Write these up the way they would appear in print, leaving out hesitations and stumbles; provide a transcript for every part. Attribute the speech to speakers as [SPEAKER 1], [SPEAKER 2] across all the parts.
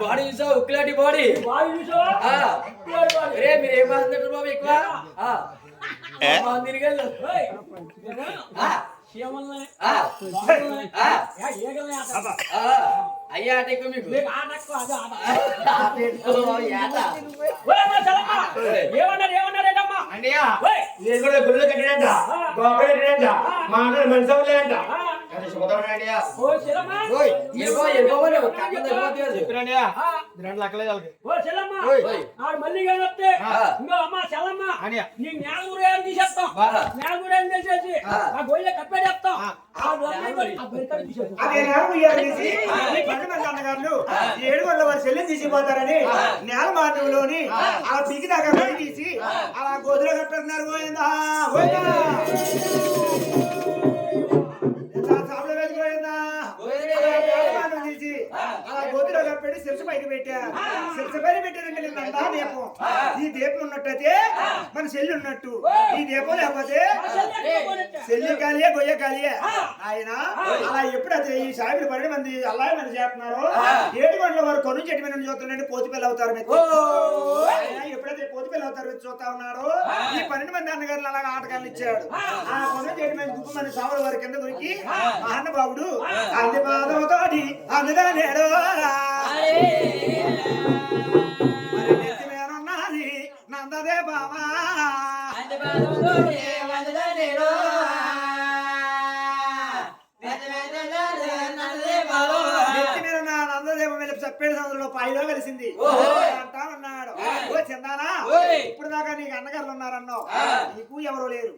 [SPEAKER 1] body చూసావు ఉక్లాంటి body మీరు ఏం మాట్లాడారు బాబు ఎక్కువ అయ్యా ఆట ఎక్కువ మీకు
[SPEAKER 2] ఏమన్నారేటమ్మా నేను కూడా గుళ్ళు కట్టినంట గోపలు కట్టినంట మాటలు మనిషి అవ్వలేదంట ఏడుగొండ వారి చెల్లి తీసిపోతారని నేల మార్గంలోని ఆ పిగి దాకా బయట తీసి అలా గోధులో కట్టున్నారు పోయిందా గోతులో కప్పెట్టి శిరస పైకి పెట్టారు శిరస పైన పెట్టారంటే దీపం ఈ దీపం ఉన్నట్టయితే మన చెల్లి ఉన్నట్టు ఈ దీపం లేకపోతే చెల్లి కాలియే గొయ్య కాలియే ఆయన అలా ఎప్పుడైతే ఈ సాయిబులు 12 మంది అల్లాయి మంది చేస్తున్నారు 7 గంటల వారు కొను చెట్టు మీద చూస్తుండే పోతి పిల్ల అవుతారు మీకు ఎప్పుడైతే పోతి పిల్ల అవుతారు మీరు చూస్తా ఉన్నారు ఈ 12 మంది అన్నగారులు అలాగా ఆటగాళ్ళు ఇచ్చాడు ఆ కొను చెట్టు మీద గుప్పు మంది సావుల వారి కింద దొరికి మహానుభావుడు అంది పాదముతోటి అందుగా నేడు మేనున్నది నందదే బామా చెప్పేడు సంవత్సరంలో పాయిలో కలిసింది అంటానన్నాడు ఓ చందానా ఇప్పుడు దాకా నీకు అన్నగారులు ఉన్నారన్నావు నీకు ఎవరో లేరు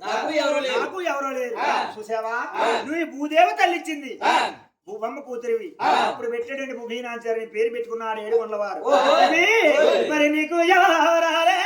[SPEAKER 2] నాకు ఎవరో లేరు చూసావా నువ్వు ఈ భూదేవ తల్లిచ్చింది భూబమ్మ కూతురివి అప్పుడు పెట్టేటువంటి భూమీనాచారి పేరు పెట్టుకున్నాడు 7 గంటల వారు మరి నీకు ఎవరాలే